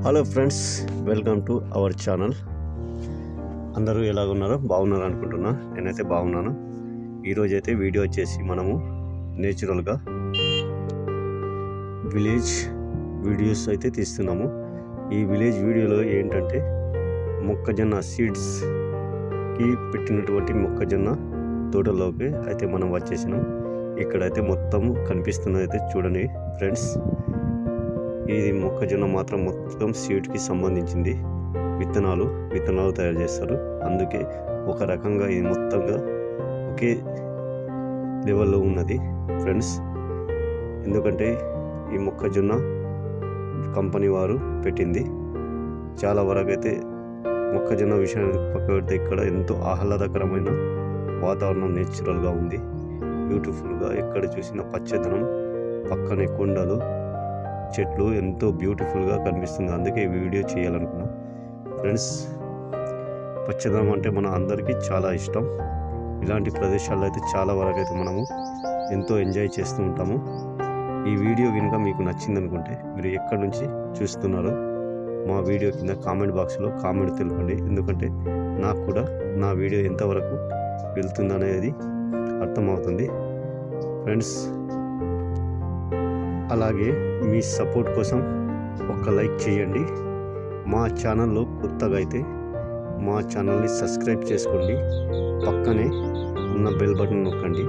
Hello friends, welcome to our channel. అందరూ ఎలాగున్నారో బాగున్నారు అనుకుంటున్నా. నేనైతే బాగున్నాను. ఈరోజైతే వీడియో వచ్చేసి మనము నేచురల్గా విలేజ్ వీడియోస్ అయితే తీస్తున్నాము. ఈ విలేజ్ వీడియోలో ఏంటంటే మొక్కజొన్న సీడ్స్కి పెట్టినటువంటి మొక్కజొన్న తోటలోకి అయితే మనం వచ్చేసినాం. ఇక్కడైతే మొత్తం కనిపిస్తున్నది అయితే చూడండి ఫ్రెండ్స్. ఇది మొక్కజొన్న మాత్రం మొత్తం సీడ్కి సంబంధించింది. విత్తనాలు తయారు చేస్తారు. అందుకే ఒక రకంగా ఇది మొత్తంగా ఒకే లెవెల్లో ఉన్నది ఫ్రెండ్స్. ఎందుకంటే ఈ మొక్కజొన్న కంపెనీ వారు పెట్టింది. చాలా వరకు అయితే మొక్కజొన్న విషయానికి పక్క పెడితే ఇక్కడ ఎంతో ఆహ్లాదకరమైన వాతావరణం నేచురల్గా ఉంది. బ్యూటిఫుల్గా ఎక్కడ చూసిన పచ్చదనం, పక్కనే కొండలు, చెట్లు ఎంతో బ్యూటిఫుల్గా కనిపిస్తుంది. అందుకే ఈ వీడియో చేయాలనుకున్నాం ఫ్రెండ్స్. పచ్చదనం అంటే మన అందరికీ చాలా ఇష్టం. ఇలాంటి ప్రదేశాల్లో అయితే చాలా వరకు అయితే మనము ఎంతో ఎంజాయ్ చేస్తూ ఉంటాము. ఈ వీడియో కనుక మీకు నచ్చింది అనుకుంటే మీరు ఎక్కడి నుంచి చూస్తున్నారో మా వీడియో కింద కామెంట్ బాక్స్లో కామెంట్ తెలపండి. ఎందుకంటే నాకు కూడా నా వీడియో ఎంతవరకు వెళ్తుందనేది అర్థమవుతుంది ఫ్రెండ్స్. అలాగే మీ సపోర్ట్ కోసం ఒక లైక్ చేయండి. మా ఛానల్లో కొత్తగా అయితే మా ఛానల్ని సబ్స్క్రైబ్ చేసుకోండి. పక్కనే ఉన్న బెల్ బటన్ నొక్కండి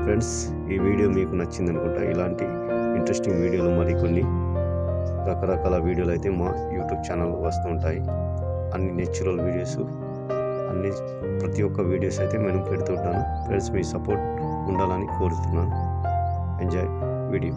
ఫ్రెండ్స్. ఈ వీడియో మీకు నచ్చింది అనుకుంటా. ఇలాంటి ఇంట్రెస్టింగ్ వీడియోలు మరికొన్ని రకరకాల వీడియోలు అయితే మా యూట్యూబ్ ఛానల్లో వస్తూ ఉంటాయి. అన్ని నేచురల్ వీడియోస్, ప్రతి ఒక్క వీడియోస్ అయితే నేను పెడుతుంటాను ఫ్రెండ్స్. మీ సపోర్ట్ ఉండాలని కోరుతున్నాను. Enjoy video.